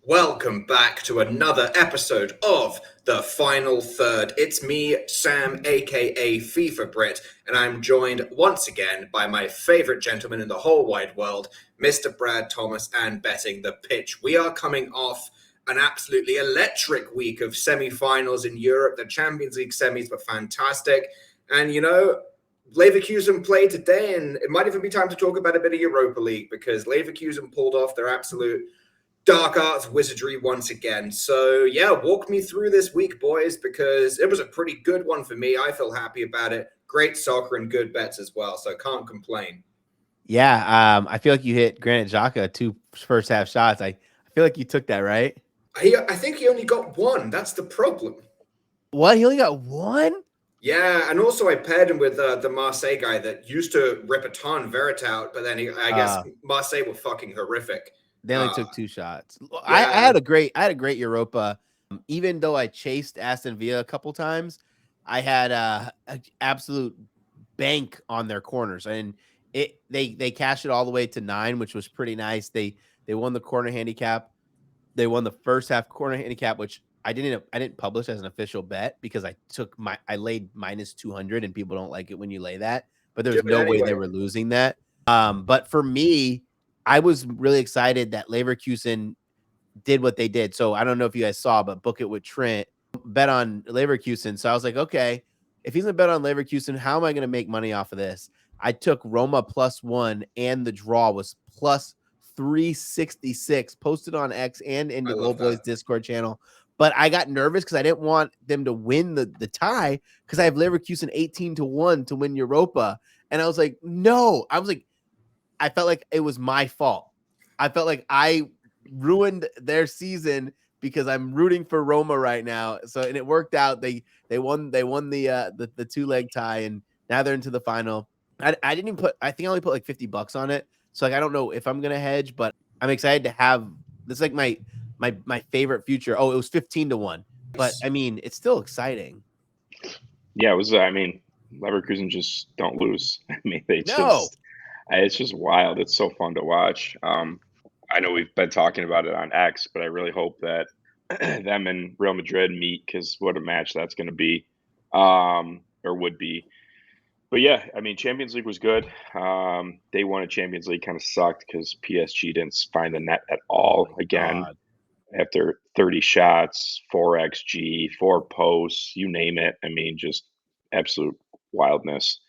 Welcome back to another episode of The Final Third. It's me, Sam, aka FIFA Brit, and I'm joined once again by my favourite gentleman in the whole wide world, MrBradThomas and Betting the Pitch. We are coming off an absolutely electric week of semi-finals in Europe. The Champions League semis were fantastic. And, Leverkusen played today, and it might even be time to talk about a bit of Europa League because Leverkusen pulled off their absolute dark arts wizardry once again. So, walk me through this week, boys, because it was a pretty good one for me. I feel happy about it. Great soccer and good bets as well, so can't complain. Yeah, I feel like you hit Granit Xhaka 2 first half shots. I feel like you took that, right? I think he only got one. That's the problem. What? He only got one? Yeah, and also I paired him with the Marseille guy that used to rip a ton, Veritout, but then I guess Marseille were fucking horrific. They only took 2 shots. Yeah. I had a great Europa. Even though I chased Aston Villa a couple times, I had an absolute bank on their corners, and they cashed it all the way to 9, which was pretty nice. They won the corner handicap. They won the first half corner handicap, which I didn't publish as an official bet because I laid minus 200, and people don't like it when you lay that. But there was no way they were losing that. But for me, I was really excited that Leverkusen did what they did. So I don't know if you guys saw, but Book It with Trent bet on Leverkusen. So I was like, okay, if he's gonna bet on Leverkusen, how am I gonna make money off of this? I took Roma +1, and the draw was plus 366, posted on X and in the Gold Boys Discord channel. But I got nervous because I didn't want them to win the tie because I have Leverkusen 18-1 to win Europa. And I was like, no. I felt like it was my fault. I felt like I ruined their season because I'm rooting for Roma right now. So, and it worked out. They won the 2-leg tie, and now they're into the final. I didn't even I think I only put like $50 on it. So like I don't know if I'm gonna hedge, but I'm excited to have this. Like my favorite future. Oh, it was 15-1, but I mean it's still exciting. Yeah, it was. I mean, Leverkusen just don't lose. I mean, it's just wild. It's so fun to watch. I know we've been talking about it on X, but I really hope that them and Real Madrid meet because what a match that's going to be, or would be. But yeah, I mean, Champions League was good. Day one of Champions League kind of sucked because PSG didn't find the net at all again. After 30 shots, 4 XG, 4 posts, you name it. I mean, just absolute wildness.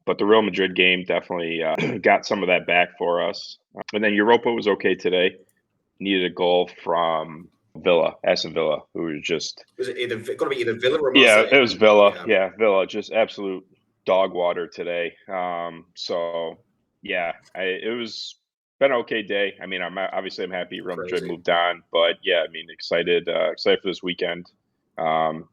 But the Real Madrid game definitely got some of that back for us. And then Europa was okay today. Needed a goal from Aston Villa, who was just... Was it going to be either Villa or Marseille? Yeah, it was Villa. Yeah, Villa, just absolute dog water today. So, yeah, it was been an okay day. I mean, I'm happy Real Madrid moved on, but yeah, I mean, excited for this weekend.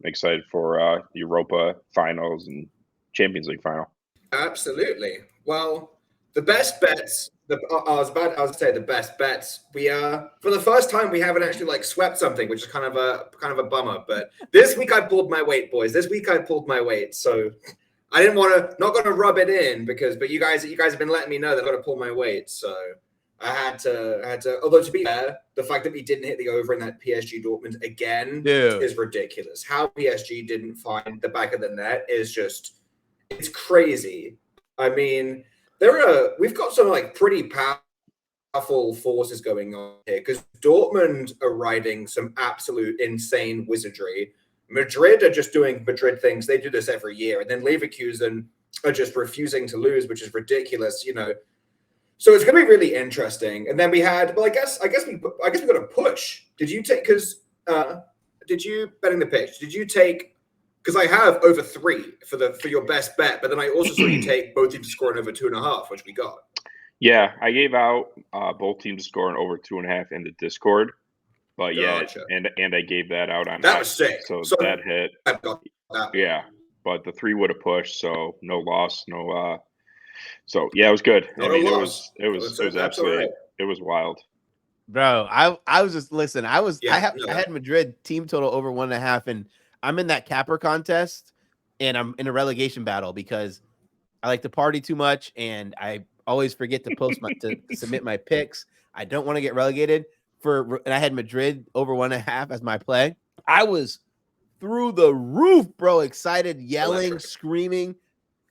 Excited for Europa finals and Champions League final. Absolutely. Well, the best bets. I was to say the best bets. We for the first time we haven't actually swept something, which is kind of a bummer. But this week I pulled my weight, boys. This week I pulled my weight. So I didn't want to, not going to rub it in but you guys have been letting me know that I've got to pull my weight. So I had to. Although to be fair, the fact that we didn't hit the over in that PSG Dortmund again is ridiculous. How PSG didn't find the back of the net is just, it's crazy. I mean, we've got some pretty powerful forces going on here because Dortmund are riding some absolute insane wizardry. Madrid are just doing Madrid things. They do this every year. And then Leverkusen are just refusing to lose, which is ridiculous, So it's going to be really interesting. And then we had, I guess we got a push. Did you take, did you, Betting the Pitch, did you take, because I have over 3 for your best bet, but then I also saw you take both teams scoring over 2.5, which we got. Yeah, I gave out both teams scoring over 2.5 in the Discord. But gotcha. Yeah, and I gave that out on that was sick. So that hit. I got that. Yeah, but the 3 would have pushed, so no loss, no. So yeah, it was good. Not I mean, a it loss. was absolutely it was wild. Bro, I was just listen. I had Madrid team total over 1.5, and I'm in that capper contest, and I'm in a relegation battle because I like to party too much, and I always forget to post to submit my picks. I don't want to get relegated. and I had Madrid over 1.5 as my play. I was through the roof, bro, excited, yelling, Electric. screaming.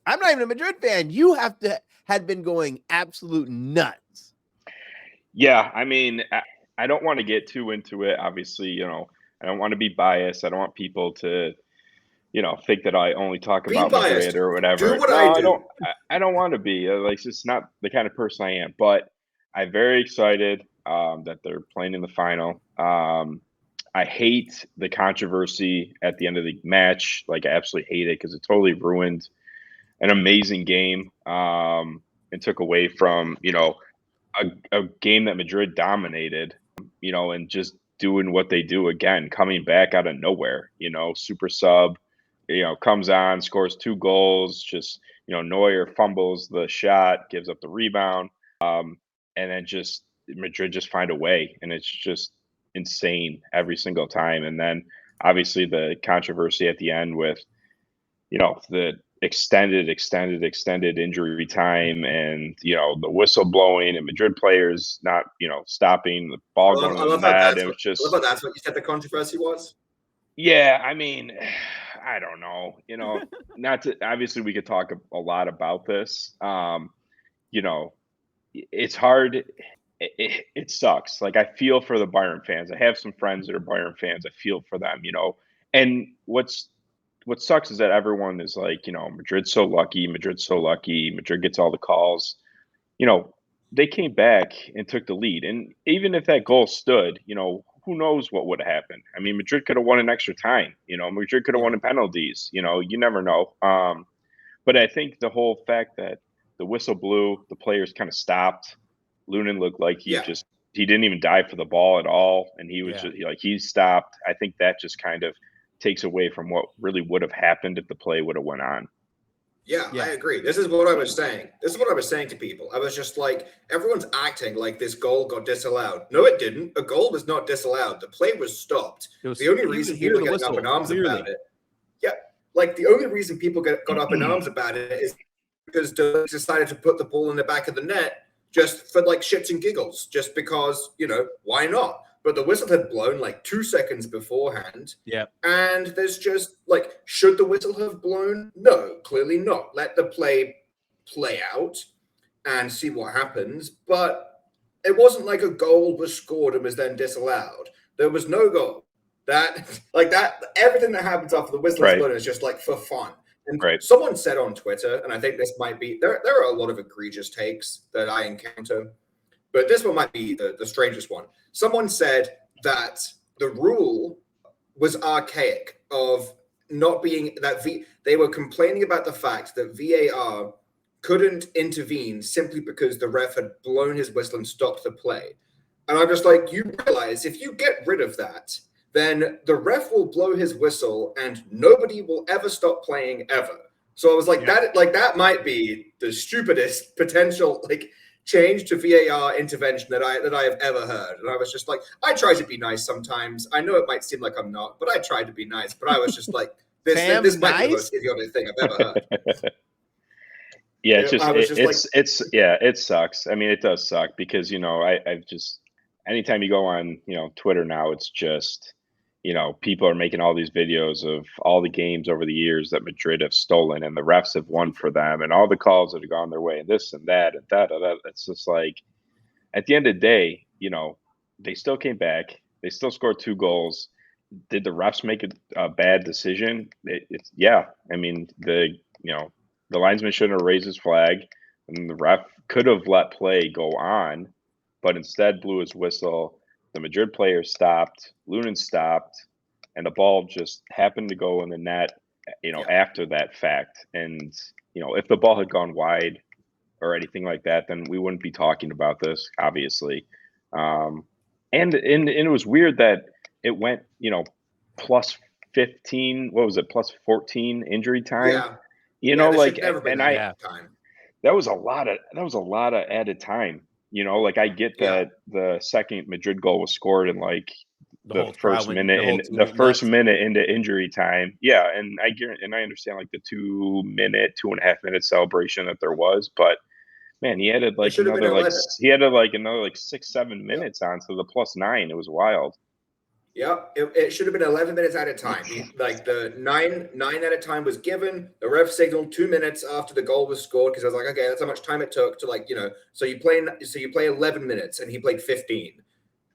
I'm not even a Madrid fan. You had been going absolute nuts. Yeah, I mean, I don't want to get too into it. Obviously, I don't want to be biased. I don't want people to, think that I only talk Be about biased. Madrid or whatever. Do what No, I I do. don't. I don't want to be. Like, it's not the kind of person I am. But I'm very excited that they're playing in the final. I hate the controversy at the end of the match. Like, I absolutely hate it because it totally ruined an amazing game and took away from, a game that Madrid dominated, and just doing what they do again, coming back out of nowhere, super sub, comes on, scores 2 goals, just, Neuer fumbles the shot, gives up the rebound, and then just Madrid just find a way. And it's just insane every single time. And then obviously the controversy at the end with, the extended injury time and, the whistle blowing and Madrid players not, stopping the ball going to the net. It was just, I love that's what you said the controversy was. yeah, I mean, I don't know, not to, obviously we could talk a lot about this. It's hard. It sucks. Like, I feel for the Bayern fans. I have some friends that are Bayern fans. I feel for them, and what sucks is that everyone is like, Madrid's so lucky. Madrid gets all the calls. They came back and took the lead. And even if that goal stood, who knows what would have happened? I mean, Madrid could have won in extra time. Madrid could have won in penalties. You never know. But I think the whole fact that the whistle blew, the players kind of stopped. Lunin looked like he didn't even dive for the ball at all. And he was just like, he stopped. I think that just kind of takes away from what really would have happened if the play would have went on. Yeah, I agree. This is what I was saying. This is what I was saying to people. I was just like, everyone's acting like this goal got disallowed. No, it didn't. A goal was not disallowed. The play was stopped. The only reason people are getting up in arms about it. Yeah, like the only reason people got up in arms about it is because they decided to put the ball in the back of the net just for like shits and giggles, just because, why not? But the whistle had blown like 2 seconds beforehand. Yeah. And there's just like, should the whistle have blown? No, clearly not. Let the play out and see what happens. But it wasn't like a goal was scored and was then disallowed. There was no goal. Everything that happens after the whistle is blown is just like for fun. And someone said on Twitter, and I think this might be, there are a lot of egregious takes that I encounter, but this one might be the strangest one. Someone said that the rule was archaic of not being that they were complaining about the fact that VAR couldn't intervene simply because the ref had blown his whistle and stopped the play. And I'm just like, you realize if you get rid of that, then the ref will blow his whistle and nobody will ever stop playing ever. So I was like, that might be the stupidest potential change to VAR intervention that I have ever heard. And I was just like, I try to be nice sometimes. I know it might seem like I'm not, but I try to be nice. But I was just like, this might be the most idiotic thing I've ever heard. Yeah, it sucks. I mean, it does suck because, I've just, anytime you go on, Twitter now, it's just, people are making all these videos of all the games over the years that Madrid have stolen and the refs have won for them and all the calls that have gone their way and this and that and that. It's just like, at the end of the day, they still came back. They still scored 2 goals. Did the refs make a bad decision? I mean, the linesman shouldn't have raised his flag and the ref could have let play go on, but instead blew his whistle. The Madrid player stopped, Lunin stopped, and the ball just happened to go in the net, after that fact. And, if the ball had gone wide or anything like that, then we wouldn't be talking about this, obviously. And it was weird that it went, plus 15, what was it, plus 14 injury time? Yeah. That was a lot of added time. I get that the second Madrid goal was scored in the first minute into injury time. Yeah, and I understand the 2.5 minute celebration that there was, but Man, he added It should have been another 11. 6-7 minutes onto the +9. It was wild. Yeah, it should have been 11 minutes at a time. Like the nine at a time was given. The ref signaled 2 minutes after the goal was scored because I was like, okay, that's how much time it took to So you play 11 minutes and he played 15,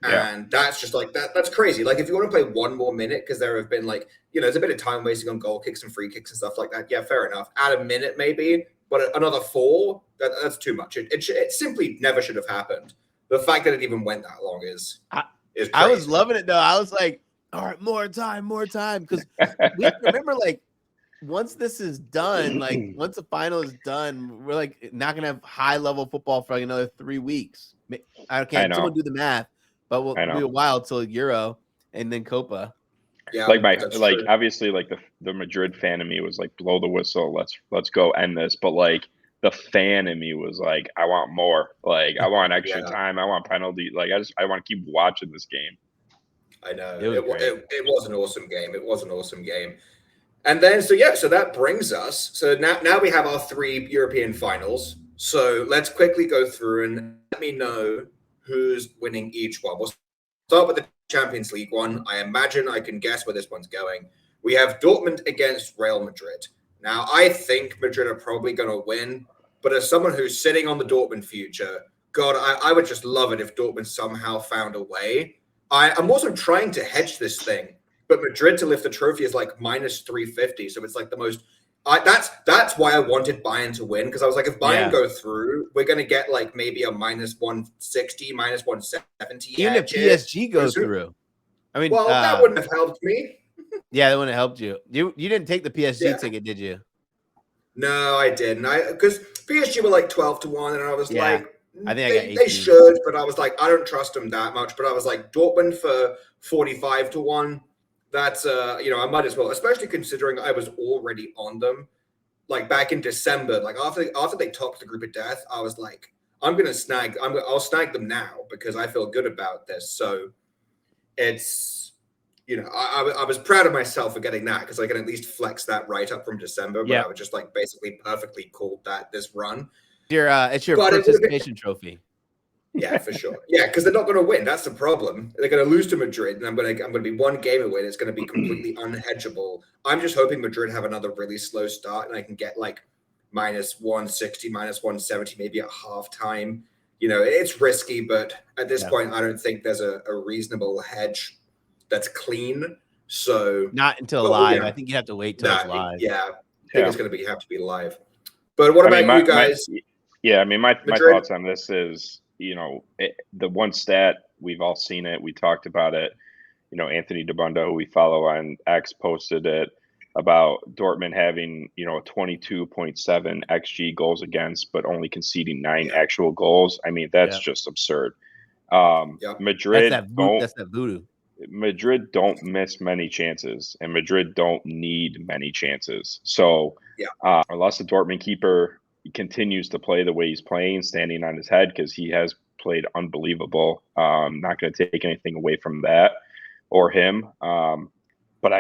Yeah. and that's just like that. That's crazy. Like if you want to play one more minute because there have been there's a bit of time wasting on goal kicks and free kicks and stuff like that. Yeah, fair enough. Add a minute maybe, but another 4. That's too much. It simply never should have happened. The fact that it even went that long is crazy. I was loving it though. I was like, all right, more time. Because we have to remember, like, once this is done, like once the final is done, we're like not gonna have high level football for like another 3 weeks. Okay, someone do the math, but we'll be a while till Euro and then Copa. Yeah, obviously like the Madrid fan of me was like, blow the whistle, let's go end this. But like the fan in me was like, I want more. Like I want extra time. I want penalty. Like I want to keep watching this game. I know it was an awesome game. It was an awesome game. And then so that brings us. So now we have our 3 European finals. So let's quickly go through and let me know who's winning each one. We'll start with the Champions League one. I imagine I can guess where this one's going. We have Dortmund against Real Madrid. Now, I think Madrid are probably going to win, but as someone who's sitting on the Dortmund future, God, I would just love it if Dortmund somehow found a way. I'm also trying to hedge this thing, but Madrid to lift the trophy is like minus 350. So it's like the most. That's why I wanted Bayern to win, because I was like, if Bayern go through, we're going to get like maybe a minus 160, minus 170. Even if PSG goes through. I mean, that wouldn't have helped me. Yeah, that wouldn't have helped you. You didn't take the PSG ticket, did you? No, I didn't. Because PSG were like 12-1, and I was like, I think they should, but I was like, I don't trust them that much. But I was like, Dortmund for 45-1. That's I might as well, especially considering I was already on them, like back in December. Like after they topped the group of death, I was like, I'll snag them now because I feel good about this. So it's I was proud of myself for getting that because I can at least flex that right up from December. But I would just like basically perfectly called this run. It's your participation trophy. Yeah, for sure. Yeah, because they're not going to win. That's the problem. They're going to lose to Madrid, and I'm going to be one game away. And it's going to be completely unhedgeable. I'm just hoping Madrid have another really slow start, and I can get like minus 160, minus 170, maybe at halftime. It's risky, but at this point, I don't think there's a reasonable hedge that's clean. So not until live. I think you have to wait till it's live. Yeah, I think it's going to have to be live. But what about you guys? My thoughts on this is, the one stat, we've all seen it. We talked about it. Anthony DeBunda, who we follow on X, posted it about Dortmund having, a 22.7 XG goals against, but only conceding 9 actual goals. I mean, that's just absurd. Madrid, that's that voodoo. Madrid don't miss many chances, and Madrid don't need many chances. So unless the Dortmund keeper continues to play the way he's playing, standing on his head, because he has played unbelievable. Not going to take anything away from that or him. But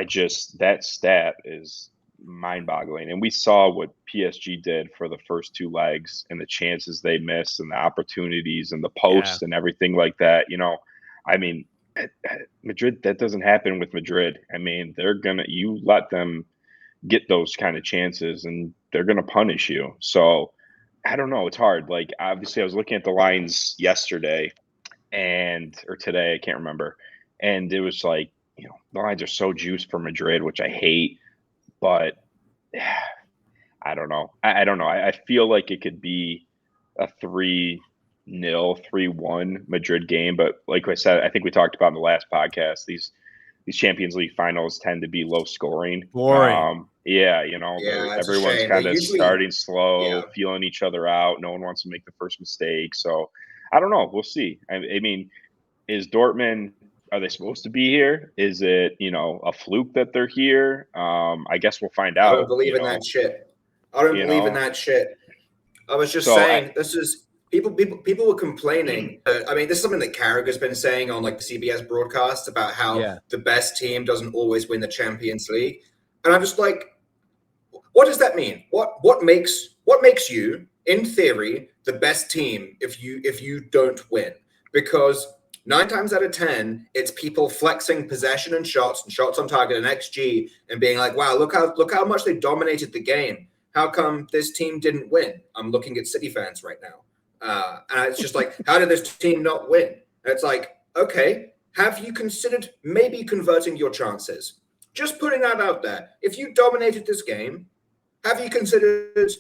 that stat is mind-boggling. And we saw what PSG did for the first 2 legs and the chances they missed and the opportunities and the posts and everything like that. I mean, Madrid, that doesn't happen with Madrid. I mean, you let them get those kind of chances and they're going to punish you. So I don't know. It's hard. Like, obviously I was looking at the lines yesterday or today, I can't remember. And it was like, the lines are so juiced for Madrid, which I hate, but I don't know. I don't know. I feel like it could be a 3-0, 3-1 Madrid game. But like I said, I think we talked about in the last podcast, these Champions League finals tend to be low scoring. Boring. Everyone's kind of starting slow, feeling each other out. No one wants to make the first mistake. So I don't know. We'll see. I mean, is Dortmund, are they supposed to be here? Is it, a fluke that they're here? I guess we'll find out. I don't believe in that shit. I don't believe in that shit. I was just saying, this is people were complaining. I mean, this is something that Carragher's been saying on like the CBS broadcast about how the best team doesn't always win the Champions League. And I'm just like, what does that mean? What makes you in theory, the best team if you don't win, because 9 times out of 10, it's people flexing possession and shots on target and XG and being like, wow, look how much they dominated the game. How come this team didn't win? I'm looking at City fans right now. And it's just like, how did this team not win? And it's like, okay, have you considered maybe converting your chances? Just putting that out there. If you dominated this game, have you considered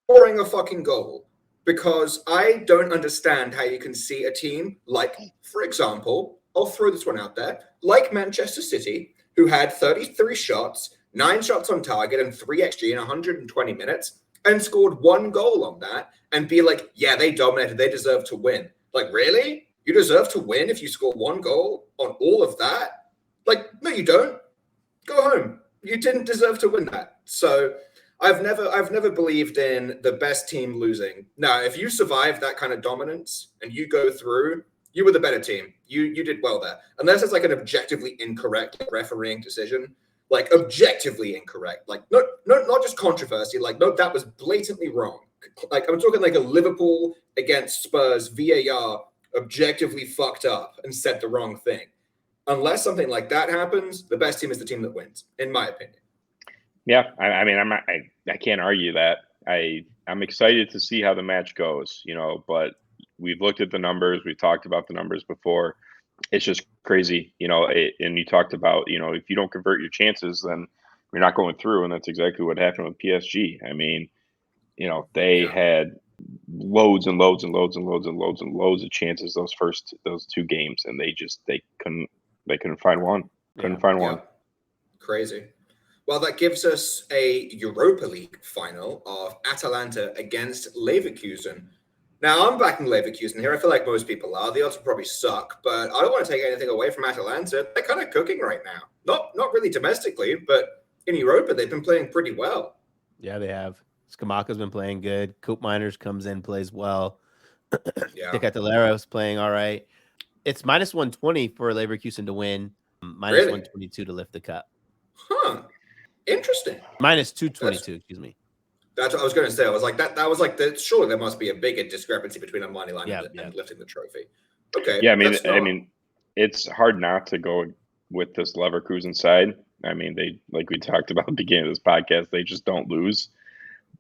scoring a fucking goal? Because I don't understand how you can see a team like, for example, I'll throw this one out there, like Manchester City, who had 33 shots, 9 shots on target, and 3 XG in 120 minutes, and scored 1 goal on that, and be like, yeah, they dominated, they deserve to win. Like, really? You deserve to win if you score 1 goal on all of that? Like, no, you don't. Go home. You didn't deserve to win that. So I've never believed in the best team losing. Now, if you survive that kind of dominance and you go through, you were the better team. You did well there. Unless it's like an objectively incorrect refereeing decision, like objectively incorrect, like not just controversy, like no, that was blatantly wrong. Like I'm talking like a Liverpool against Spurs VAR objectively fucked up and said the wrong thing. Unless something like that happens, the best team is the team that wins, in my opinion. Yeah, I mean, I can't argue that. I'm excited to see how the match goes, but we've looked at the numbers. We've talked about the numbers before. It's just crazy, and you talked about, if you don't convert your chances, then you're not going through. And that's exactly what happened with PSG. I mean, they had loads and loads and loads and loads and loads and loads of chances those 2 games, and they couldn't find one. Couldn't find one. Crazy. Well, that gives us a Europa League final of Atalanta against Leverkusen. Now, I'm backing Leverkusen here. I feel like most people are. The odds will probably suck, but I don't want to take anything away from Atalanta. They're kind of cooking right now. Not really domestically, but in Europa, they've been playing pretty well. Yeah, they have. Skamaka's been playing good. Coop Miners comes in, plays well. Yeah. Decatalero's playing all right. It's minus 120 for Leverkusen to win, minus 122 to lift the cup. Huh. Interesting. Minus 222, excuse me. That's what I was going to say. I was like, that was like, surely there must be a bigger discrepancy between a money line and lifting the trophy. Okay. Yeah, I mean, it's hard not to go with this Leverkusen side. I mean, they, like we talked about at the beginning of this podcast, they just don't lose.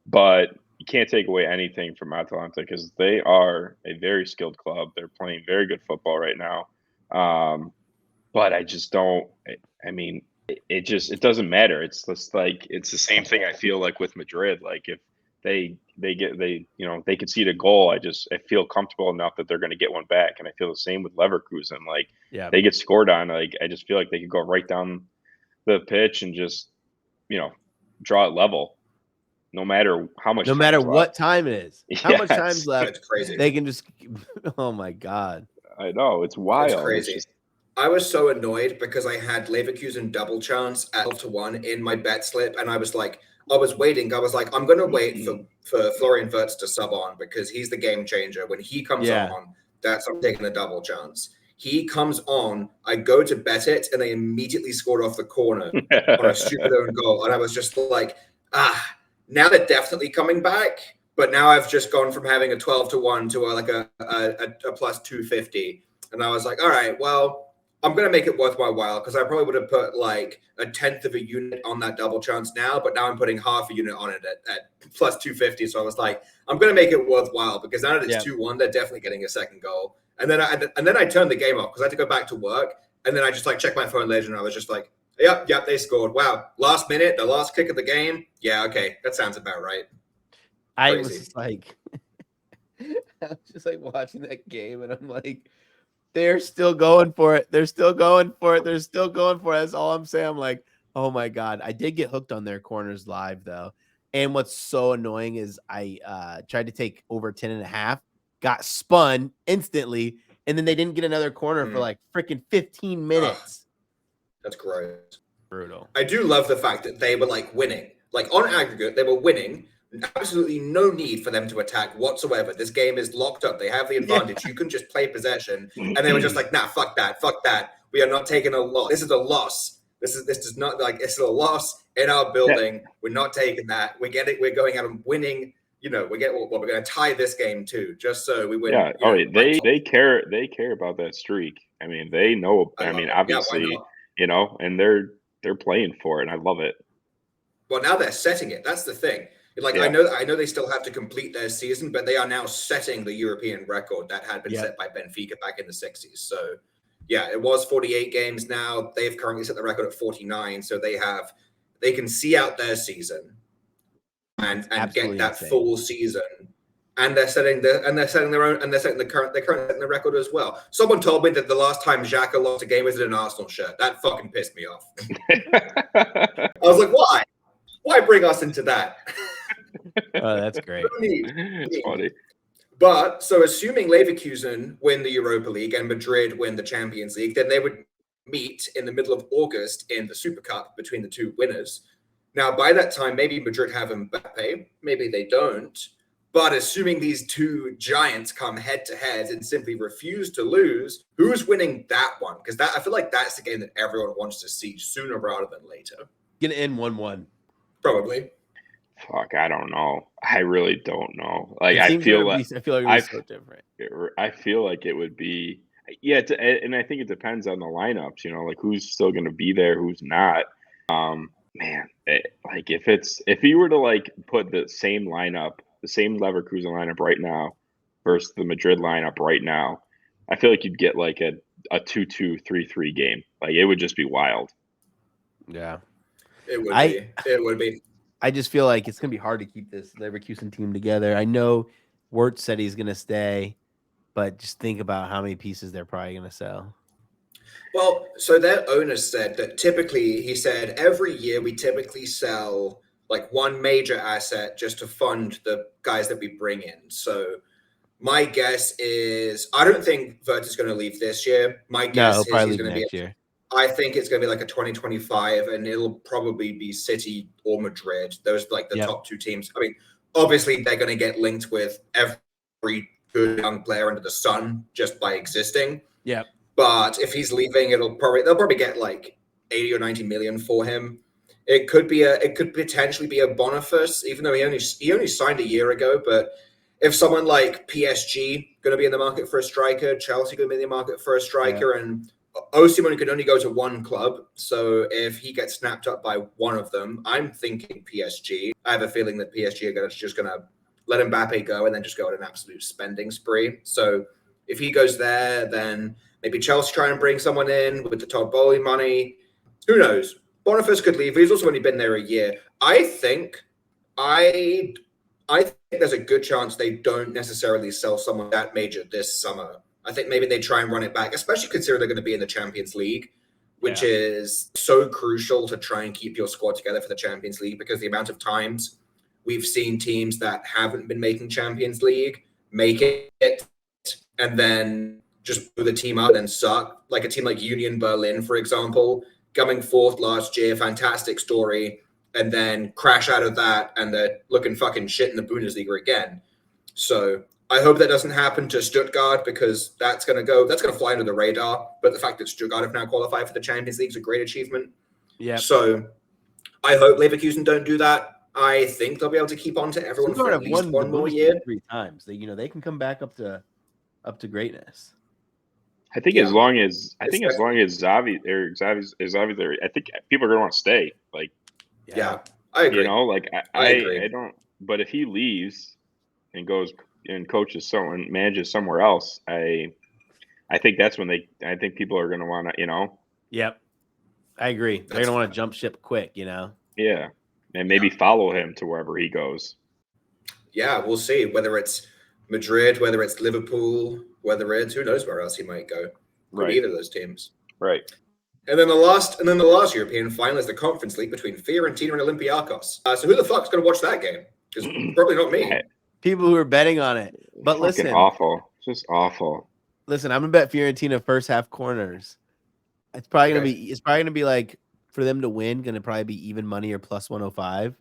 But you can't take away anything from Atalanta because they are a very skilled club. They're playing very good football right now. But I just don't. I mean, it doesn't matter. It's just like it's the same thing I feel like with Madrid. Like if they concede a goal, I feel comfortable enough that they're going to get one back, and I feel the same with Leverkusen. Like they get scored on, like I just feel like they could go right down the pitch and just draw it level, no matter how much. No matter what time it is, how much time's left. It's crazy. They can just. Oh my god! I know it's wild. It's crazy. I was so annoyed because I had Leverkusen double chance at 12-1 in my bet slip, and I was waiting. I was like, I'm going to wait for Florian Wirtz to sub on because he's the game changer. When he comes on, I'm taking a double chance. He comes on, I go to bet it, and they immediately scored off the corner on a stupid own goal. And I was just like, now they're definitely coming back. But now I've just gone from having a 12-1 to a plus 250. And I was like, all right, well, I'm going to make it worth my while because I probably would have put like a 1/10 of a unit on that double chance now, but now I'm putting half a unit on it at plus 250. So I was like, I'm going to make it worthwhile because now that it's 2-1, they're definitely getting a second goal. And then I turned the game off because I had to go back to work. And then I just checked my phone later and I was just like, yep, they scored. Wow. Last minute, the last kick of the game. Yeah, okay. That sounds about right. I was just like, I was just like watching that game and I'm like, they're still going for it. They're still going for it. They're still going for it. That's all I'm saying. I'm like, oh my God. I did get hooked on their corners live though. And what's so annoying is I tried to take over 10.5, got spun instantly, and then they didn't get another corner for like freaking 15 minutes. That's gross. Brutal. I do love the fact that they were like winning. Like on aggregate, they were winning. Absolutely no need for them to attack whatsoever. This game is locked up. They have the advantage. You can just play possession. And they were just like, nah, fuck that. We are not taking a loss. This is a loss. This is not like it's a loss in our building. We're not taking that. We get it. We're going out and winning we're going to tie this game too, just so we win. Yeah. All right. They care about that streak. I mean, they know. I mean, obviously, and they're playing for it, and I love it. Well, now they're setting it. That's the thing. Like, I know they still have to complete their season, but they are now setting the European record that had been set by Benfica back in the 60s. So, yeah, it was 48 games now. They've currently set the record at 49. So they can see out their season and get that full season. And they're setting their own, and they're currently setting the record as well. Someone told me that the last time Xhaka lost a game was in an Arsenal shirt. That fucking pissed me off. I was like, why? Why bring us into that? Oh, that's great. It's funny. But so assuming Leverkusen win the Europa League and Madrid win the Champions League, then they would meet in the middle of August in the Super Cup between the two winners. Now, by that time, maybe Madrid have Mbappe, maybe they don't. But assuming these two giants come head to head and simply refuse to lose, who's winning that one? Because I feel like that's the game that everyone wants to see sooner rather than later. Gonna end 1-1. Probably. Fuck, I don't know. I really don't know. Like, I feel like it's so different. I feel like it would be, and I think it depends on the lineups. Like who's still going to be there, who's not. Man, if you were to like put the same lineup, the same Leverkusen lineup right now versus the Madrid lineup right now, I feel like you'd get like a 2-2, 3-3 game. Like it would just be wild. Yeah, it would be. It would be. I just feel like it's going to be hard to keep this Leverkusen team together. I know Wirtz said he's going to stay, but just think about how many pieces they're probably going to sell. Well, so their owner said that typically, he said, every year we typically sell like one major asset just to fund the guys that we bring in. So my guess is, I don't think Wirtz is going to leave this year. My guess is he's going to be next year. I think it's going to be like a 2025, and it'll probably be City or Madrid. Those like the top two teams. I mean, obviously they're going to get linked with every good young player under the sun just by existing. Yeah. But if he's leaving, they'll probably get like 80 or 90 million for him. It could potentially be a Boniface, even though he only signed a year ago. But if someone like PSG going to be in the market for a striker, Chelsea going to be in the market for a striker, and Osimhen could only go to one club, so if he gets snapped up by one of them, I'm thinking PSG. I have a feeling that PSG are just going to let Mbappe go and then just go at an absolute spending spree. So if he goes there, then maybe Chelsea try and bring someone in with the Todd Bowley money. Who knows? Boniface could leave. He's also only been there a year. I think there's a good chance they don't necessarily sell someone that major this summer. I think maybe they try and run it back, especially considering they're going to be in the Champions League, which is so crucial to try and keep your squad together for the Champions League, because the amount of times we've seen teams that haven't been making Champions League make it and then just blow the team out and suck. Like a team like Union Berlin, for example, coming fourth last year, fantastic story, and then crash out of that and they're looking fucking shit in the Bundesliga again. So I hope that doesn't happen to Stuttgart, because that's going to fly under the radar. But the fact that Stuttgart have now qualified for the Champions League is a great achievement. Yeah. So I hope Leverkusen don't do that. I think they'll be able to keep on to everyone for at least one more year. 3 times. They can come back up to greatness. I think as long as Xavi is there, I think people are going to want to stay. Like, I agree. I agree. I don't. But if he leaves and goes and coaches manages somewhere else, I think that's when I think people are going to want to, Yep. I agree. They're going to want to jump ship quick, Yeah. And maybe follow him to wherever he goes. Yeah, we'll see. Whether it's Madrid, whether it's Liverpool, whether it's who knows where else he might go. Right. Either of those teams. Right. And then the last European final is the Conference League between Fiorentina and Olympiacos. So who the fuck's going to watch that game? Because probably not me. People who are betting on it. But listen, awful. Just awful. Listen, I'm gonna bet Fiorentina first half corners. It's probably gonna be like, for them to win, gonna probably be even money or plus 105.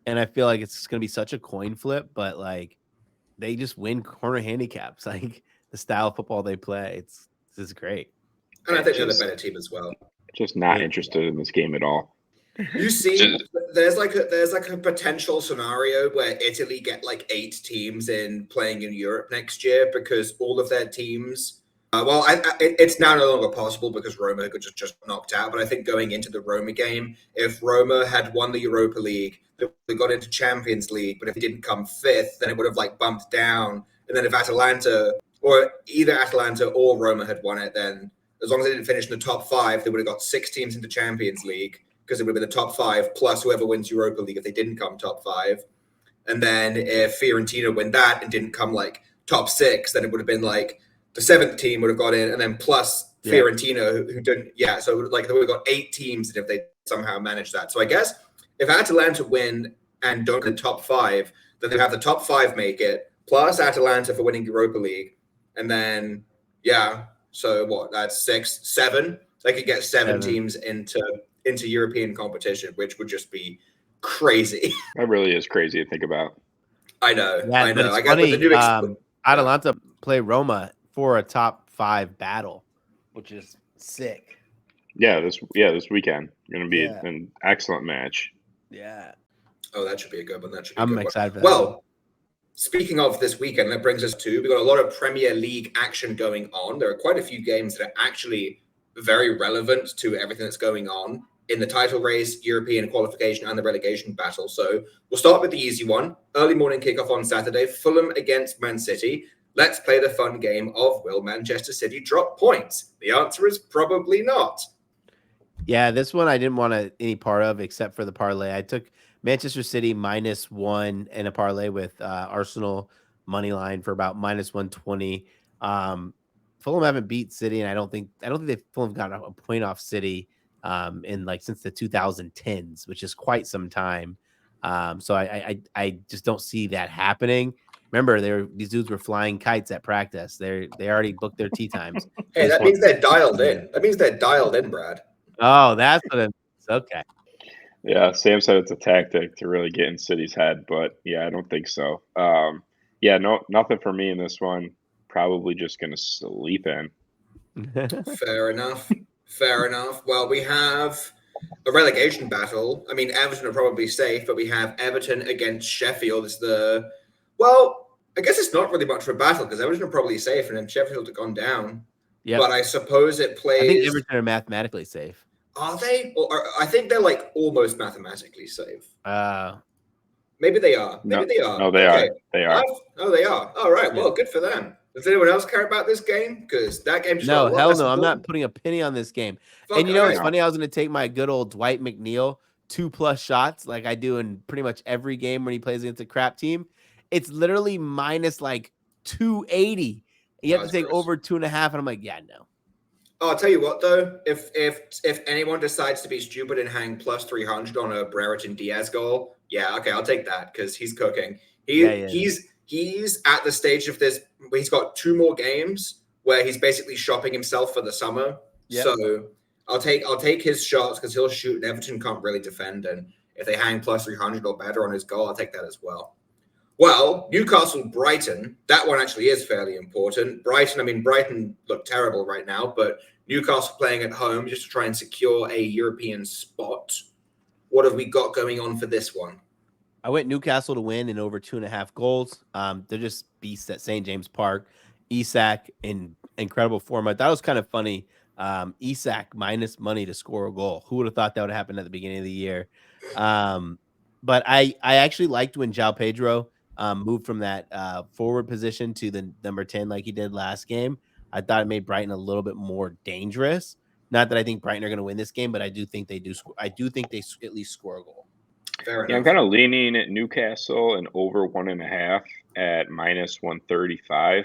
And I feel like it's gonna be such a coin flip, but like they just win corner handicaps. Like the style of football they play. This is great. And I think they're the better team as well. Just not interested in this game at all. You see, there's like a potential scenario where Italy get like 8 teams in playing in Europe next year because all of their teams. It's now no longer possible because Roma got just knocked out. But I think going into the Roma game, if Roma had won the Europa League, they got into Champions League. But if it didn't come 5th, then it would have like bumped down. And then if Atalanta or either Atalanta or Roma had won it, then as long as they didn't finish in the top 5, they would have got 6 teams into Champions League because it would have been the top 5 plus whoever wins Europa League if they didn't come top 5. And then if Fiorentina win that and didn't come like top 6, then it would have been like the 7th team would have got in, and then plus Fiorentina who didn't. Yeah, so like they would have got 8 teams if they somehow managed that. So I guess if Atalanta win and don't get the top 5, then they have the top 5 make it plus Atalanta for winning Europa League, and then so what? That's 6, 7. They could get 7 teams into European competition, which would just be crazy. That really is crazy to think about. I know. Yeah, I know. But it's funny. New Atalanta play Roma for a top 5 battle, which is sick. Yeah, this weekend going to be an excellent match. Yeah. Oh, that should be a good one. I'm excited for that. Well, speaking of this weekend, that brings us to, we've got a lot of Premier League action going on. There are quite a few games that are actually very relevant to everything that's going on in the title race, European qualification, and the relegation battle. So we'll start with the easy one. Early morning kickoff on Saturday, Fulham against Man City. Let's play the fun game of, will Manchester City drop points? The answer is probably not. Yeah, this one I didn't want any part of except for the parlay. I took Manchester City -1 in a parlay with Arsenal money line for about -120. Fulham haven't beat City, and I don't think Fulham got a point off City in like since the 2010s, which is quite some time. So I just don't see that happening. Remember, these dudes were flying kites at practice. They already booked their tee times. Hey, that means they're dialed in. That means they're dialed in, Brad. Oh, that's what it is. Okay. Yeah, Sam said it's a tactic to really get in City's head, but yeah, I don't think so. Nothing for me in this one. Probably just going to sleep in. Fair enough. Well, we have a relegation battle. I mean, Everton are probably safe, but we have Everton against Sheffield. I guess it's not really much of a battle because Everton are probably safe, and then Sheffield have gone down. Yeah, but I suppose it plays. I think Everton are mathematically safe. Are they? Or I think they're like almost mathematically safe. Maybe they are. They are. No, they are. They are. Oh, they are. All right. Well, good for them. Does anyone else care about this game? Because that game just no, hell no. I'm not putting a penny on this game. And you know, it's funny. I was going to take my good old Dwight McNeil 2+ shots like I do in pretty much every game when he plays against a crap team. It's literally minus like 280. You have to take over 2.5, and I'm like, yeah, no. Oh, I'll tell you what though, if anyone decides to be stupid and hang plus 300 on a Brereton Diaz goal, yeah, okay, I'll take that because he's cooking. He's at the stage of this. He's got 2 more games where he's basically shopping himself for the summer. Yep. So I'll take his shots because he'll shoot, and Everton can't really defend. And if they hang plus 300 or better on his goal, I'll take that as well. Well, Newcastle-Brighton, that one actually is fairly important. Brighton look terrible right now, but Newcastle playing at home just to try and secure a European spot. What have we got going on for this one? I went Newcastle to win in over 2.5 goals. They're just beasts at St. James Park. Isak in incredible form. I thought it was kind of funny. Isak minus money to score a goal. Who would have thought that would happen at the beginning of the year? But I actually liked when João Pedro moved from that forward position to the number 10 like he did last game. I thought it made Brighton a little bit more dangerous. Not that I think Brighton are going to win this game, but I do think they do. I do think they at least score a goal. Fair enough. I'm kind of leaning at Newcastle and over 1.5 at -135.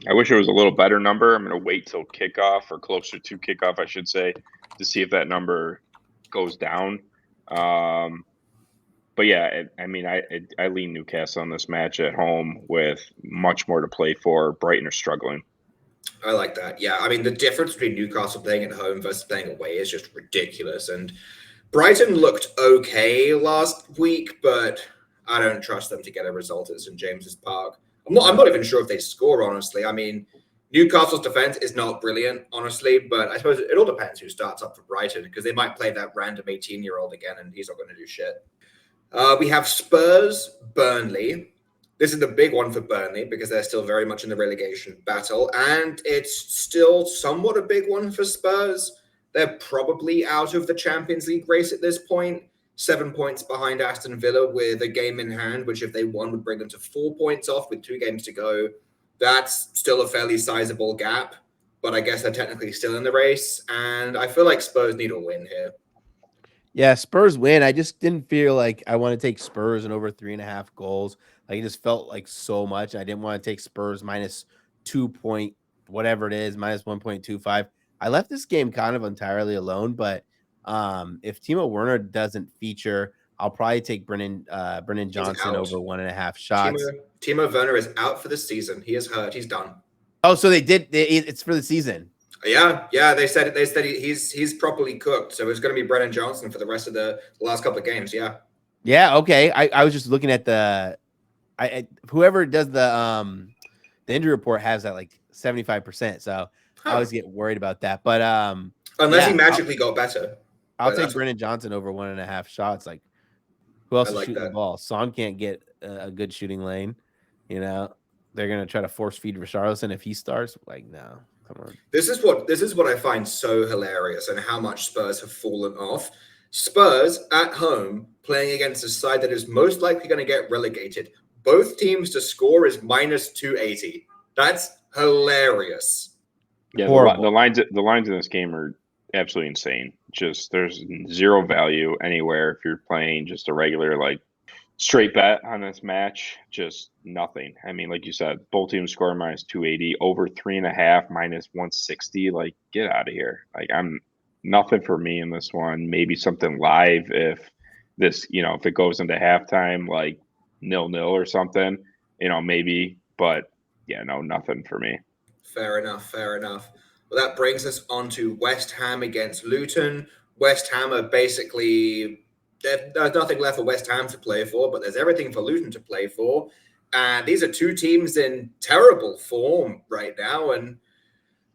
I wish it was a little better number. I'm going to wait till kickoff or closer to kickoff, I should say, to see if that number goes down. But yeah, I lean Newcastle on this match at home with much more to play for. Brighton are struggling. I like that. Yeah, the difference between Newcastle playing at home versus playing away is just ridiculous. And Brighton looked okay last week, but I don't trust them to get a result at St. James's Park. I'm not even sure if they score, honestly. Newcastle's defense is not brilliant, honestly, but I suppose it all depends who starts up for Brighton, because they might play that random 18-year-old again, and he's not going to do shit. We have Spurs, Burnley. This is the big one for Burnley because they're still very much in the relegation battle, and it's still somewhat a big one for Spurs. They're probably out of the Champions League race at this point. 7 points behind Aston Villa with a game in hand, which if they won would bring them to 4 points off with 2 games to go. That's still a fairly sizable gap, but I guess they're technically still in the race, and I feel like Spurs need a win here. Yeah, Spurs win. I just didn't feel like I want to take Spurs and over 3.5 goals. Like, it just felt like so much. I didn't want to take Spurs minus 2 point, whatever it is, minus 1.25. I left this game kind of entirely alone, but if Timo Werner doesn't feature, I'll probably take Brennan Johnson over 1.5 shots. Timo Werner is out for the season. He is hurt. He's done. Oh, so it's for the season. Yeah. They said he's properly cooked. So it's going to be Brennan Johnson for the rest of the last couple of games. Yeah. Yeah. Okay. I was just looking at whoever does the injury report has that like 75%. So I always get worried about that. But unless he magically got better. I'll take Brennan Johnson over 1.5 shots. Like, who else is shooting the ball? Son can't get a good shooting lane. You know, they're gonna try to force feed Richarlison if he starts. Like, no, come on. This is what I find so hilarious, and how much Spurs have fallen off. Spurs at home playing against a side that is most likely going to get relegated. Both teams to score is minus 280. That's hilarious. Yeah, the lines in this game are absolutely insane. Just there's zero value anywhere if you're playing just a regular like straight bet on this match. Just nothing. I mean, like you said, both teams score minus 280, over 3.5 minus 160. Like, get out of here. Like, I'm nothing for me in this one. Maybe something live if this, if it goes into halftime, like 0-0 or something, maybe. But yeah, no, nothing for me. Fair enough. Well, that brings us on to West Ham against Luton. West Ham are basically, there's nothing left for West Ham to play for, but there's everything for Luton to play for. And these are two teams in terrible form right now. And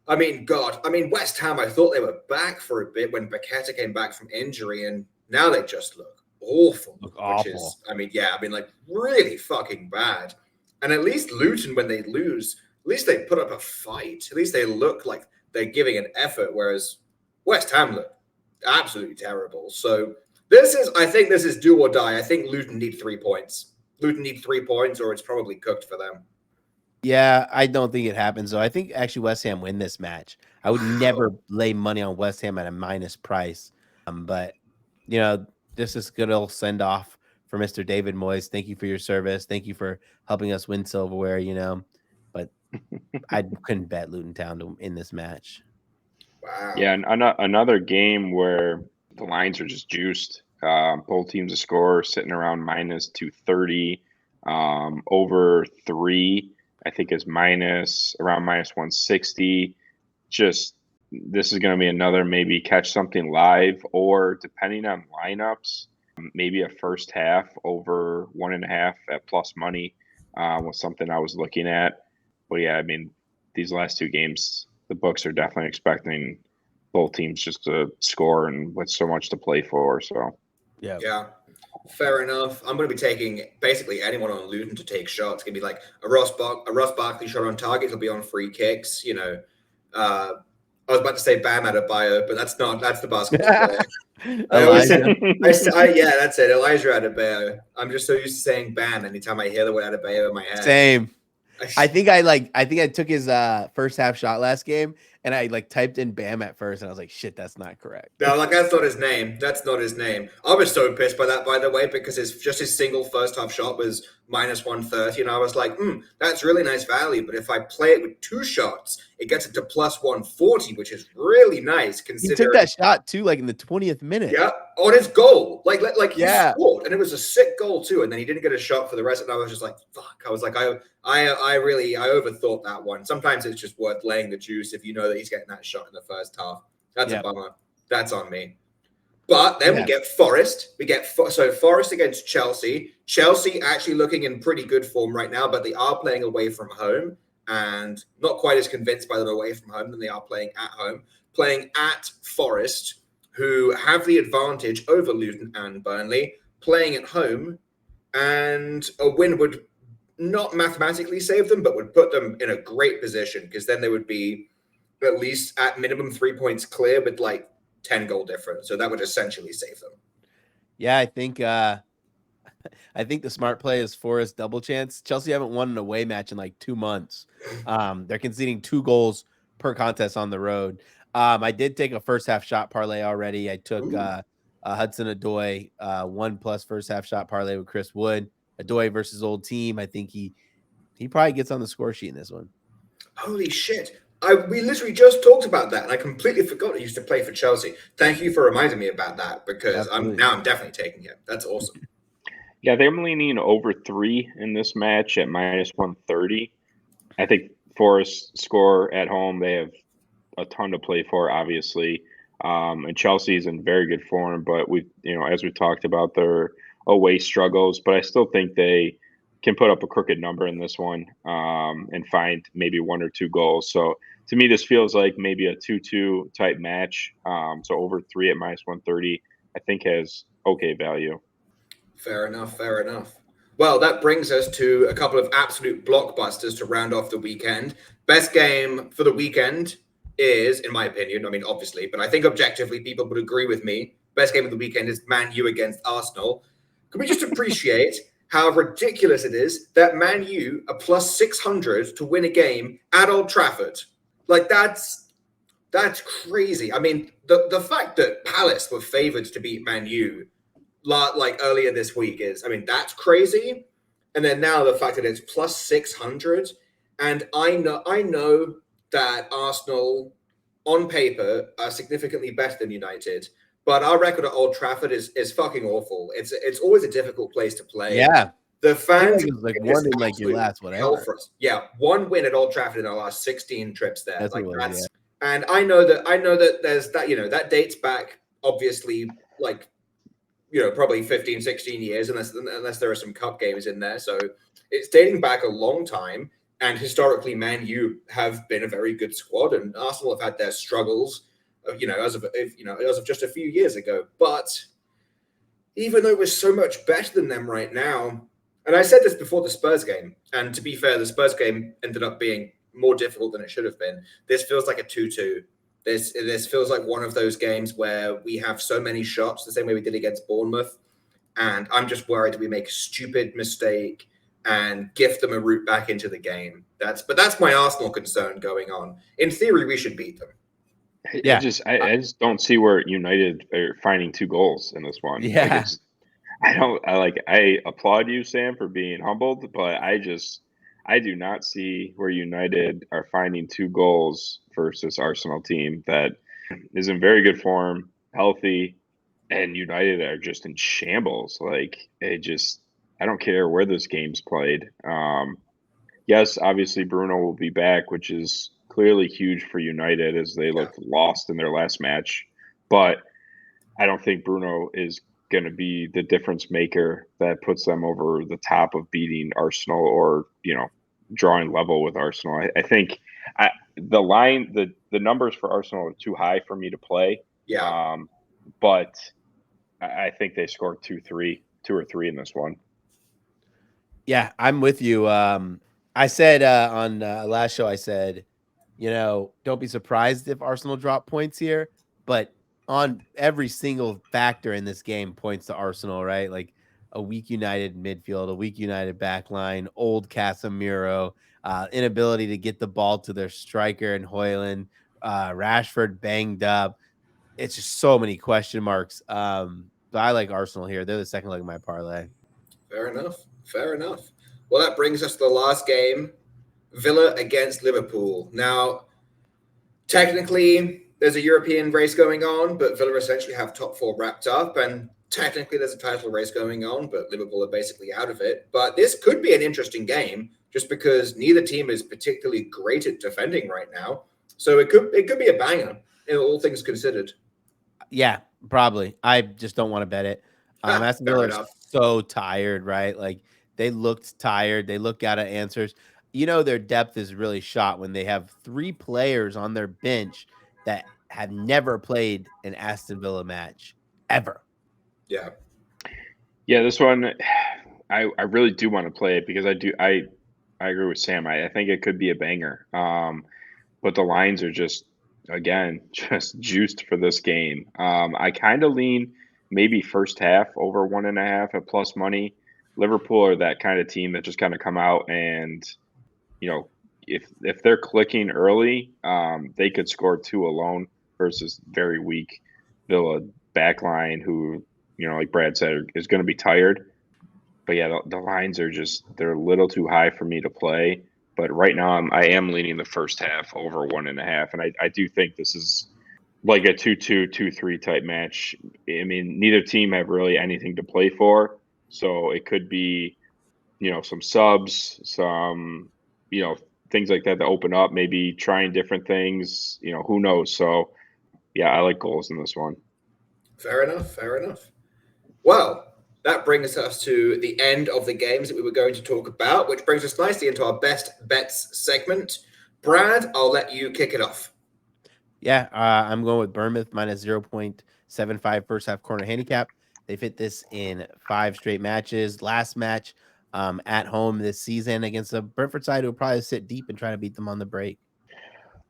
West Ham, I thought they were back for a bit when Paqueta came back from injury, and now they just look awful. Really fucking bad. And at least Luton, when they lose, at least they put up a fight. At least they look like they're giving an effort, whereas West Ham look absolutely terrible. So I think this is do or die. I think Luton need 3 points. Luton need 3 points, or it's probably cooked for them. Yeah, I don't think it happens, though. I think actually West Ham win this match. I would never lay money on West Ham at a minus price. But, this is good old send-off for Mr. David Moyes. Thank you for your service. Thank you for helping us win silverware, But I couldn't bet Luton Town in this match. Wow. Yeah, and another game where the lines are just juiced. Both teams to score sitting around minus 230. Over 3, I think, is around minus 160. Just this is going to be another maybe catch something live, or depending on lineups, maybe a first half over 1.5 at plus money was something I was looking at. But yeah, these last 2 games, the books are definitely expecting both teams just to score and with so much to play for. So yeah, fair enough. I'm going to be taking basically anyone on Luton to take shots. It's going to be like a Ross Barkley shot on target. He'll be on free kicks. I was about to say Bam Adebayo, but that's the basketball player. That's it. Elijah Adebayo. I'm just so used to saying Bam anytime I hear the word Adebayo in my head. Same. I think I took his first half shot last game, and I typed in Bam at first, and I was like, shit, that's not correct. No, that's not his name. That's not his name. I was so pissed by that, by the way, because his single first half shot was minus 130, and I was like, that's really nice value, but if I play it with 2 shots, it gets it to plus 140, which is really nice. Considering he took that shot too, in the 20th minute. Yeah, on his goal, he scored, and it was a sick goal too. And then he didn't get a shot for the rest, and I was just like, fuck. I was like, I overthought that one. Sometimes it's just worth laying the juice if you know that he's getting that shot in the first half. That's a bummer. That's on me. But then we get Forest. Forest against Chelsea. Chelsea actually looking in pretty good form right now, but they are playing away from home. and not quite as convinced by them away from home than they are playing at home. Playing at Forest, who have the advantage over Luton and Burnley, playing at home, and a win would not mathematically save them, but would put them in a great position, because then they would be at least at minimum 3 points clear with like 10 goal difference. So that would essentially save them. Yeah, I think the smart play is Forest double chance. Chelsea haven't won an away match in like 2 months. They're conceding 2 goals per contest on the road. I did take a first half shot parlay already. I took Hudson Odoi 1+ first half shot parlay with Chris Wood. Odoi versus old team. I think he probably gets on the score sheet in this one. Holy shit. We literally just talked about that, and I completely forgot he used to play for Chelsea. Thank you for reminding me about that, because I'm definitely taking him. That's awesome. Yeah, they're leaning over 3 in this match at -130. I think Forest score at home. They have a ton to play for, obviously. And Chelsea's in very good form, but as we talked about, their away struggles. But I still think they can put up a crooked number in this one and find maybe 1 or 2 goals. So to me, this feels like maybe a 2-2 type match. So over 3 at -130, I think has okay value. Fair enough. Well, that brings us to a couple of absolute blockbusters to round off the weekend. Best game for the weekend is, in my opinion, I mean, obviously, but I think objectively people would agree with me. Best game of the weekend is Man U against Arsenal. Can we just appreciate how ridiculous it is that Man U are +600 to win a game at Old Trafford? Like, that's crazy. I mean, the fact that Palace were favored to beat Man U like earlier this week is, I mean, that's crazy. And then now the fact that it's +600, and I know that Arsenal on paper are significantly better than United, but our record at Old Trafford is fucking awful. It's always a difficult place to play. Yeah, the fans like one in like your last whatever. For us. Yeah, 1 win at Old Trafford in our last 16 trips there. That's like really, that's yeah. And I know that there's that, that dates back obviously like probably 15, 16 years, unless there are some cup games in there. So it's dating back a long time. And historically, Man U have been a very good squad, and Arsenal have had their struggles, as of just a few years ago. But even though we're so much better than them right now, and I said this before the Spurs game, and to be fair, the Spurs game ended up being more difficult than it should have been. This feels like a 2-2. This feels like one of those games where we have so many shots, the same way we did against Bournemouth, and I'm just worried we make a stupid mistake and gift them a route back into the game. That's my Arsenal concern going on. In theory, we should beat them. Yeah, I just don't see where United are finding 2 goals in this one. Yeah, I applaud you, Sam, for being humbled, but I do not see where United are finding 2 goals versus Arsenal team that is in very good form, healthy, and United are just in shambles. Like, I don't care where this game's played. Yes, obviously Bruno will be back, which is clearly huge for United as they looked lost in their last match. But I don't think Bruno is going to be the difference maker that puts them over the top of beating Arsenal or, drawing level with Arsenal. I think the numbers for Arsenal are too high for me to play. Yeah. But I think they scored 2 or 3 in this one. Yeah, I'm with you. I said on last show, I said, don't be surprised if Arsenal drop points here, but on every single factor in this game points to Arsenal, right? Like a weak United midfield, a weak United back line, old Casemiro, inability to get the ball to their striker and Højlund, Rashford banged up. It's just so many question marks. But I like Arsenal here. They're the second leg of my parlay. Fair enough. Well, that brings us to the last game, Villa against Liverpool. Now, technically, there's a European race going on, but Villa essentially have top 4 wrapped up, and technically there's a title race going on, but Liverpool are basically out of it. But this could be an interesting game, just because neither team is particularly great at defending right now. So it could be a banger, all things considered. Yeah, probably. I just don't want to bet it. Aston Villa is so tired, right? Like they looked tired. They look out of answers. their depth is really shot when they have 3 players on their bench that have never played an Aston Villa match ever. Yeah. Yeah, this one, I really do want to play it because I agree with Sam. I think it could be a banger. But the lines are just, again, just juiced for this game. I kind of lean maybe first half over 1.5 at plus money. Liverpool are that kind of team that just kind of come out and, if they're clicking early, they could score 2 alone versus very weak Villa backline who, like Brad said, is going to be tired. But yeah, the lines are they're a little too high for me to play. But right now, I am leaning the first half over 1.5, and I do think this is like a 2-2, 2-3 type match. I mean, neither team have really anything to play for, so it could be, some subs, some, things like that open up, maybe trying different things. Who knows? So yeah, I like goals in this one. Fair enough. Well, that brings us to the end of the games that we were going to talk about, which brings us nicely into our best bets segment. Brad, I'll let you kick it off. Yeah, I'm going with Bournemouth minus 0.75 first half corner handicap. They've hit this in 5 straight matches. Last match at home this season against the Brentford side who will probably sit deep and try to beat them on the break.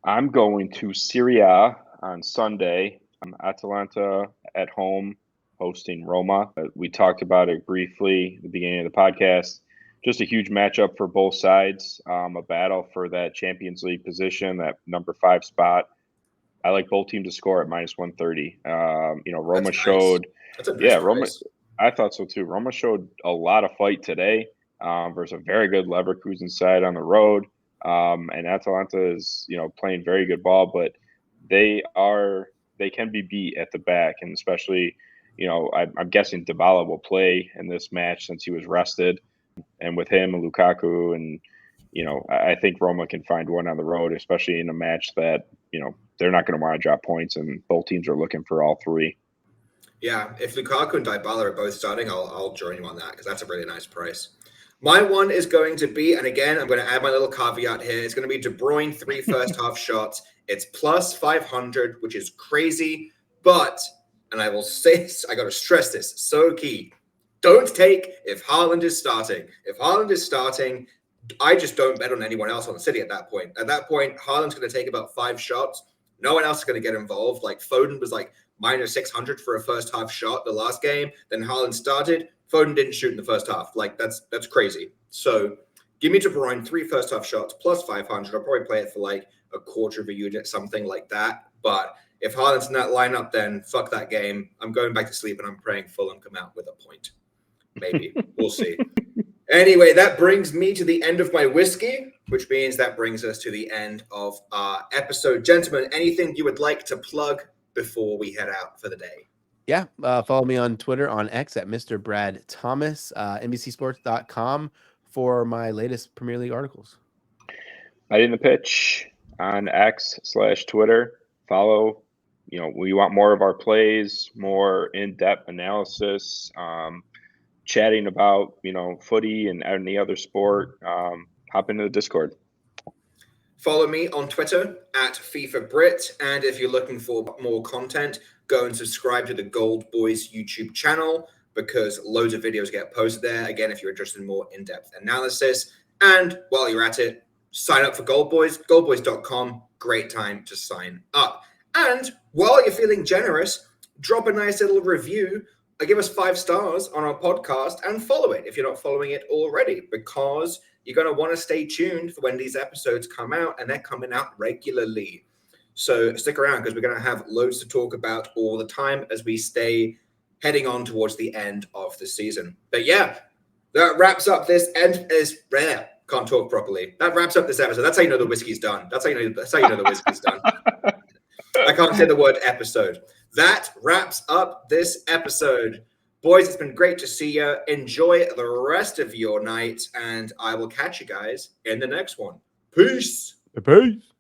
I'm going to Serie A on Sunday. Atalanta at home hosting Roma. We talked about it briefly at the beginning of the podcast. Just a huge matchup for both sides. A battle for that Champions League position, that number 5 spot. I like both teams to score at minus 130. Roma showed. That's a nice Roma. price. I thought so too. Roma showed a lot of fight today versus a very good Leverkusen side on the road. And Atalanta is, playing very good ball, but they can be beat at the back, and especially, I'm guessing Dybala will play in this match since he was rested, and with him and Lukaku, and I think Roma can find one on the road, especially in a match that they're not going to want to drop points, and both teams are looking for all 3. Yeah, if Lukaku and Dybala are both starting, I'll join you on that because that's a really nice price. My one is going to be, and again, I'm going to add my little caveat here. It's going to be De Bruyne 3 first half shots. It's plus 500, which is crazy. But, and I will say, I got to stress this, so key. Don't take if Haaland is starting. If Haaland is starting, I just don't bet on anyone else on the City at that point. At that point, Haaland's going to take about 5 shots. No one else is going to get involved. Like Foden was like minus 600 for a first half shot the last game. Then Haaland started. Foden didn't shoot in the first half. Like that's crazy. So give me De Bruyne 3 first half shots plus 500. I'll probably play it for like a quarter of a unit, something like that. But if Haaland's in that lineup, then fuck that game. I'm going back to sleep and I'm praying Fulham come out with a point. Maybe. We'll see. Anyway, that brings me to the end of my whiskey, which means that brings us to the end of our episode. Gentlemen, anything you would like to plug before we head out for the day? Yeah, follow me on Twitter, on X at MrBradThomas, NBCSports.com for my latest Premier League articles. Betting the Pitch on X/Twitter. Follow. We want more of our plays, more in-depth analysis, chatting about, footy and any other sport. Hop into the Discord. Follow me on Twitter at FIFA Brit. And if you're looking for more content, go and subscribe to the Gold Boys YouTube channel because loads of videos get posted there. Again, if you're interested in more in-depth analysis. And while you're at it, sign up for Gold Boys, goldboys.com. Great time to sign up. And while you're feeling generous, drop a nice little review. Give us 5 stars on our podcast and follow it if you're not following it already, because you're going to want to stay tuned for when these episodes come out, and they're coming out regularly. So stick around because we're going to have loads to talk about all the time as we stay heading on towards the end of the season. But yeah, that wraps up this end is rare. Can't talk properly. That wraps up this episode. That's how you know the whiskey's done. That's how you know the whiskey's done. I can't say the word episode. That wraps up this episode. Boys, it's been great to see you. Enjoy the rest of your night, and I will catch you guys in the next one. Peace. Peace.